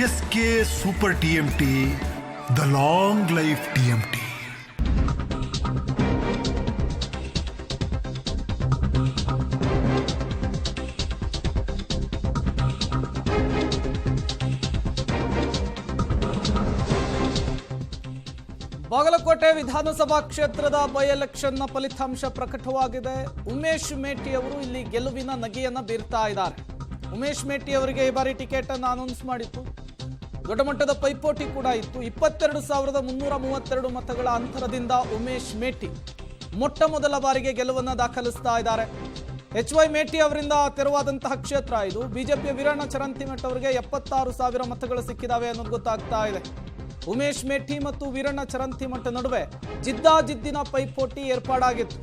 S K super TMT, the long life TMT. Bagalkote ವಿಧಾನಸಭಾ ಕ್ಷೇತ್ರದ by ಎಲೆಕ್ಷನ್ನ ಫಲಿತಾಂಶ ಪ್ರಕಟವಾಗಿದೆ. ಉಮೇಶ್ ಮೇಟಿ ಅವರು ಇಲ್ಲಿ ಗೆಲುವಿನ ನಗೆಯನ್ನ ಬೀರ್ತಾ ಇದ್ದಾರೆ. ಉಮೇಶ್ ಮೇಟಿ ಅವರಿಗೆ ಈ ಬಾರಿ ಟಿಕೆಟ್ ಅನ್ನು ಅನೌನ್ಸ್ ಮಾಡಿತ್ತು. ದೊಡ್ಡ ಮಟ್ಟದ ಪೈಪೋಟಿ ಕೂಡ ಇತ್ತು. 22,332 ಮತಗಳ ಅಂತರದಿಂದ ಉಮೇಶ್ ಮೇಟಿ ಮೊಟ್ಟ ಮೊದಲ ಬಾರಿಗೆ ಗೆಲುವನ್ನು ದಾಖಲಿಸ್ತಾ ಇದ್ದಾರೆ. HY ಮೇಟಿ ಅವರಿಂದ ತೆರವಾದಂತಹ ಕ್ಷೇತ್ರ ಇದು. ಬಿಜೆಪಿಯ ವೀರಣ್ಣ ಚರಂತಿಮಠ್ ಅವರಿಗೆ 76,000 ಮತಗಳು ಸಿಕ್ಕಿದಾವೆ ಅನ್ನೋದು ಗೊತ್ತಾಗ್ತಾ ಇದೆ. ಉಮೇಶ್ ಮೇಟಿ ಮತ್ತು ವೀರಣ್ಣ ಚರಂತಿಮಠ ನಡುವೆ ಜಿದ್ದಾಜಿದ್ದಿನ ಪೈಪೋಟಿ ಏರ್ಪಾಡಾಗಿತ್ತು.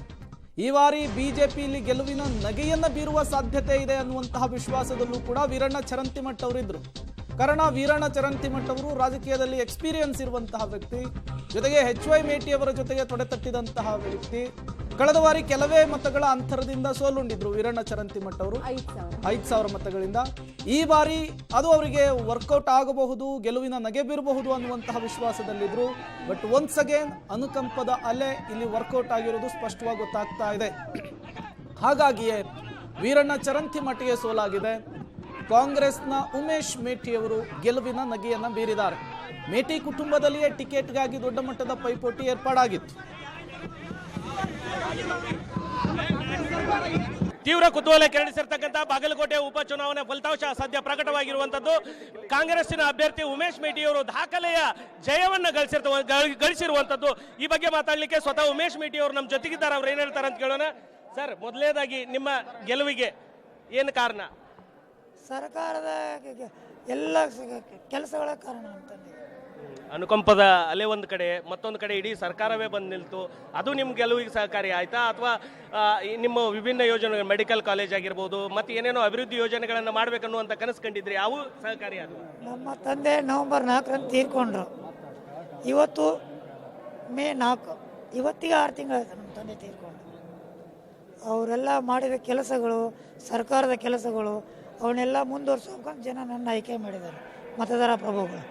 ಈ ಬಾರಿ ಬಿಜೆಪಿಯಲ್ಲಿ ಗೆಲುವಿನ ನಗೆಯನ್ನ ಬೀರುವ ಸಾಧ್ಯತೆ ಇದೆ ಅನ್ನುವಂತಹ ವಿಶ್ವಾಸದಲ್ಲೂ ಕೂಡ ವೀರಣ್ಣ ಚರಂತಿಮಠ್ ಅವರಿದ್ರು. ಕಾರಣ ವೀರಣ್ಣ ಚರಂತಿಮಠ್ ಅವರು ರಾಜಕೀಯದಲ್ಲಿ ಎಕ್ಸ್ಪೀರಿಯನ್ಸ್ ಇರುವಂತಹ ವ್ಯಕ್ತಿ, ಜೊತೆಗೆ HY ಮೇಟಿ ಅವರ ಜೊತೆಗೆ ತೊಡೆತಟ್ಟಿದಂತಹ ವ್ಯಕ್ತಿ. ಕಳೆದ ಬಾರಿ ಕೆಲವೇ ಮತಗಳ ಅಂತರದಿಂದ ಸೋಲುಂಡಿದ್ರು ವೀರಣ್ಣ ಚರಂತಿಮಠ್ ಅವರು, 5,000 ಮತಗಳಿಂದ. ಈ ಬಾರಿ ಅದು ಅವರಿಗೆ ವರ್ಕೌಟ್ ಆಗಬಹುದು, ಗೆಲುವಿನ ನಗೆ ಬೀರಬಹುದು ಅನ್ನುವಂತಹ ವಿಶ್ವಾಸದಲ್ಲಿದ್ರು. ಬಟ್ ಒನ್ಸ್ ಅಗೇನ್ ಅನುಕಂಪದ ಅಲೆ ಇಲ್ಲಿ ವರ್ಕೌಟ್ ಆಗಿರೋದು ಸ್ಪಷ್ಟವಾಗಿ ಗೊತ್ತಾಗ್ತಾ ಇದೆ. ಹಾಗಾಗಿಯೇ ವೀರಣ್ಣ ಚರಂತಿಮಠ್ಗೆ ಸೋಲಾಗಿದೆ. ಕಾಂಗ್ರೆಸ್ನ ಉಮೇಶ್ ಮೇಟಿ ಅವರು ಗೆಲುವಿನ ನಗೆಯನ್ನ ಬೀರಿದ್ದಾರೆ. ಮೇಟಿ ಕುಟುಂಬದಲ್ಲಿಯೇ ಟಿಕೆಟ್ಗಾಗಿ ದೊಡ್ಡ ಮಟ್ಟದ ಪೈಪೋಟಿ ಏರ್ಪಾಡಾಗಿತ್ತು. ತೀವ್ರ ಕುತೂಹಲ ಕೆರಳಿಸಿರ್ತಕ್ಕಂಥ ಬಾಗಲಕೋಟೆ ಉಪಚುನಾವಣೆ ಫಲಿತಾಂಶ ಸದ್ಯ ಪ್ರಕಟವಾಗಿರುವಂತದ್ದು. ಕಾಂಗ್ರೆಸ್ಸಿನ ಅಭ್ಯರ್ಥಿ ಉಮೇಶ್ ಮೇಟಿ ಅವರು ದಾಖಲೆಯ ಜಯವನ್ನ ಗಳಿಸಿರುವಂತದ್ದು. ಈ ಬಗ್ಗೆ ಮಾತಾಡಲಿಕ್ಕೆ ಸ್ವತಃ ಉಮೇಶ್ ಮೇಟಿ ಅವರು ನಮ್ಮ ಜೊತೆಗಿದ್ದಾರೆ. ಅವ್ರು ಏನ್ ಹೇಳ್ತಾರೆ ಅಂತ ಕೇಳೋಣ. ಸರ್, ಮೊದಲನೇದಾಗಿ ನಿಮ್ಮ ಗೆಲುವಿಗೆ ಏನು ಕಾರಣ? ಸರ್ಕಾರದ ಎಲ್ಲ ಕೆಲಸಗಳ ಕಾರಣ ಅಂತ. ಅನುಕಂಪದ ಅಲೆ ಒಂದು ಕಡೆ, ಮತ್ತೊಂದು ಕಡೆ ಇಡೀ ಸರ್ಕಾರವೇ ಬಂದು ನಿಲ್ತು. ಅದು ನಿಮ್ಮ ಗೆಲುವಿಗೆ ಸಹಕಾರಿ ಆಯ್ತಾ, ಅಥವಾ ನಿಮ್ಮ ವಿಭಿನ್ನ ಯೋಜನೆಗಳು, ಮೆಡಿಕಲ್ ಕಾಲೇಜ್ ಆಗಿರ್ಬೋದು, ಮತ್ತೆ ಏನೇನೋ ಅಭಿವೃದ್ಧಿ ಯೋಜನೆಗಳನ್ನು ಮಾಡ್ಬೇಕನ್ನುವಂತ ಕನಸು ಕಂಡಿದ್ರಿ, ಅವು ಸಹಕಾರಿ ಆದವು? ನಮ್ಮ ತಂದೆ ನವೆಂಬರ್ 4ರಂದು ತೀರ್ಕೊಂಡ್ರು. ಇವತ್ತು ಮೇ 4, ಇವತ್ತಿಗೆ 6 ತಿಂಗಳಾಯ್ತು ನಮ್ಮ ತಂದೆ ತೀರ್ಕೊಂಡು. ಅವರೆಲ್ಲ ಮಾಡಿದ ಕೆಲಸಗಳು, ಸರ್ಕಾರದ ಕೆಲಸಗಳು, ಅವನ್ನೆಲ್ಲ ಮುಂದುವರ್ಸ್ಕೊಂಡು ಜನ ನನ್ನ ಆಯ್ಕೆ ಮಾಡಿದ್ದಾರೆ, ಮತದಾರ ಪ್ರಭುಗಳು.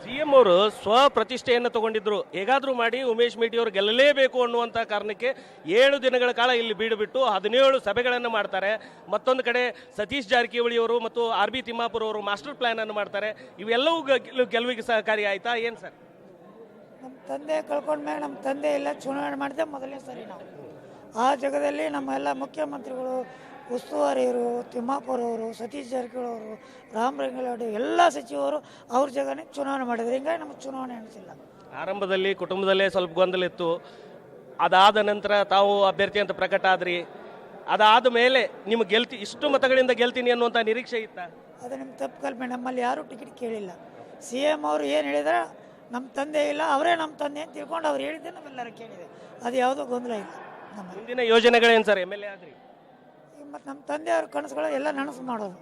CM ಅವರು ಸ್ವಪ್ರತಿಷ್ಠೆಯನ್ನು ತಗೊಂಡಿದ್ರು. ಹೇಗಾದ್ರೂ ಮಾಡಿ ಉಮೇಶ್ ಮೇಟಿ ಅವರು ಗೆಲ್ಲಲೇಬೇಕು ಅನ್ನುವಂಥ ಕಾರಣಕ್ಕೆ 7 ದಿನಗಳ ಕಾಲ ಇಲ್ಲಿ ಬೀಡು ಬಿಟ್ಟು 17 ಸಭೆಗಳನ್ನು ಮಾಡ್ತಾರೆ. ಮತ್ತೊಂದು ಕಡೆ ಸತೀಶ್ ಜಾರಕಿಹೊಳಿ ಅವರು ಮತ್ತು RB ತಿಮ್ಮಾಪುರ ಅವರು ಮಾಸ್ಟರ್ ಪ್ಲಾನ್ ಅನ್ನು ಮಾಡ್ತಾರೆ. ಇವೆಲ್ಲವೂ ಗೆಲುವಿಗೆ ಸಹಕಾರಿ ಆಯ್ತಾ ಏನು ಸರ್? ನಮ್ಮ ತಂದೆ ಕಳ್ಕೊಂಡ್ಮೇಲೆ ನಮ್ಮ ತಂದೆ ಎಲ್ಲ ಚುನಾವಣೆ ಮಾಡಿದೆ ಮೊದಲನೇ ಸರಿ ನಾವು. ಆ ಜಾಗದಲ್ಲಿ ನಮ್ಮ ಎಲ್ಲ ಮುಖ್ಯಮಂತ್ರಿಗಳು, ಉಸ್ತುವಾರಿಯವರು, ತಿಮ್ಮಾಪುರ ಅವರು, ಸತೀಶ್ ಜಾರಕಿಹೊಳಿ ಅವರು, ರಾಮಲಿಂಗಾರೆಡ್ಡಿ ಎಲ್ಲ ಸಚಿವರು ಅವ್ರ ಜಾಗನೇ ಚುನಾವಣೆ ಮಾಡಿದ್ರು. ಹಿಂಗಾಗಿ ನಮಗೆ ಚುನಾವಣೆ ಅನಿಸಿಲ್ಲ. ಆರಂಭದಲ್ಲಿ ಕುಟುಂಬದಲ್ಲೇ ಸ್ವಲ್ಪ ಗೊಂದಲ ಇತ್ತು. ಅದಾದ ನಂತರ ತಾವು ಅಭ್ಯರ್ಥಿ ಅಂತ ಪ್ರಕಟ ಆದ್ರಿ. ಅದಾದ ಮೇಲೆ ನಿಮ್ಗೆ ಇಷ್ಟು ಮತಗಳಿಂದ ಗೆಲ್ತೀನಿ ಅನ್ನುವಂಥ ನಿರೀಕ್ಷೆ ಇತ್ತ? ಅದು ನಿಮ್ಗೆ ತಪ್ಪು ಕಲ್ಪನೆ. ನಮ್ಮಲ್ಲಿ ಯಾರೂ ಟಿಕೆಟ್ ಕೇಳಿಲ್ಲ. CM ಅವರು ಏನು ಹೇಳಿದ್ರೆ ನಮ್ಮ ತಂದೆ ಇಲ್ಲ, ಅವರೇ ನಮ್ಮ ತಂದೆ ಅಂತ ತಿಳ್ಕೊಂಡು ಅವ್ರು ಹೇಳಿದ್ದೆ ನಾವೆಲ್ಲರೂ ಕೇಳಿದೆ. ಅದು ಯಾವುದೋ ಗೊಂದಲ ಇಲ್ಲ. ನಮ್ಮ ಮುಂದಿನ ಯೋಜನೆಗಳೇನು ಸರ್? MLA ಆದ್ರಿ ಮತ್ತು ನಮ್ಮ ತಂದೆಯವ್ರ ಕನಸುಗಳು ಎಲ್ಲ ನನಸು ಮಾಡೋದು.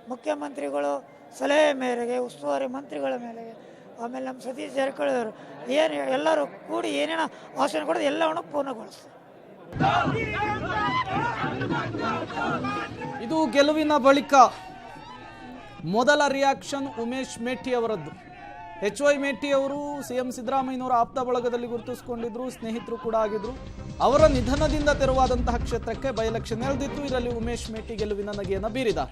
ಮುಖ್ಯಮಂತ್ರಿಗಳು ಸಲಹೆ ಮೇರೆಗೆ, ಉಸ್ತುವಾರಿ ಮಂತ್ರಿಗಳ ಮೇಲೆಗೆ, ಆಮೇಲೆ ನಮ್ಮ ಸತೀಶ್ ಜಾರಕಿಹೊಳಿ ಅವರು ಏನು ಎಲ್ಲರೂ ಕೂಡಿ ಏನೇನೋ ಆಸನ ಕೊಡೋದು ಎಲ್ಲವನ್ನು ಪೂರ್ಣಗೊಳಿಸ್ತಾರೆ. ಇದು ಗೆಲುವಿನ ಬಳಿಕ ಮೊದಲ ರಿಯಾಕ್ಷನ್ ಉಮೇಶ್ ಮೇಟಿ ಅವರದ್ದು. HY ಮೇಟಿ ಅವರು CM ಸಿದ್ದರಾಮಯ್ಯನವರ ಆಪ್ತ ಬಳಗದಲ್ಲಿ ಗುರುತಿಸಿಕೊಂಡಿದ್ರು, ಸ್ನೇಹಿತರು ಕೂಡ ಆಗಿದ್ರು. ಅವರ ನಿಧನದಿಂದ ತೆರವಾದಂತಹ ಕ್ಷೇತ್ರಕ್ಕೆ ಬೈ ಎಲೆಕ್ಷನ್ ನಡೆದಿತ್ತು. ಇದರಲ್ಲಿ ಉಮೇಶ್ ಮೇಟಿ ಗೆಲುವಿನ ನಗೆಯನ್ನು ಬೀರಿದ್ದಾರೆ.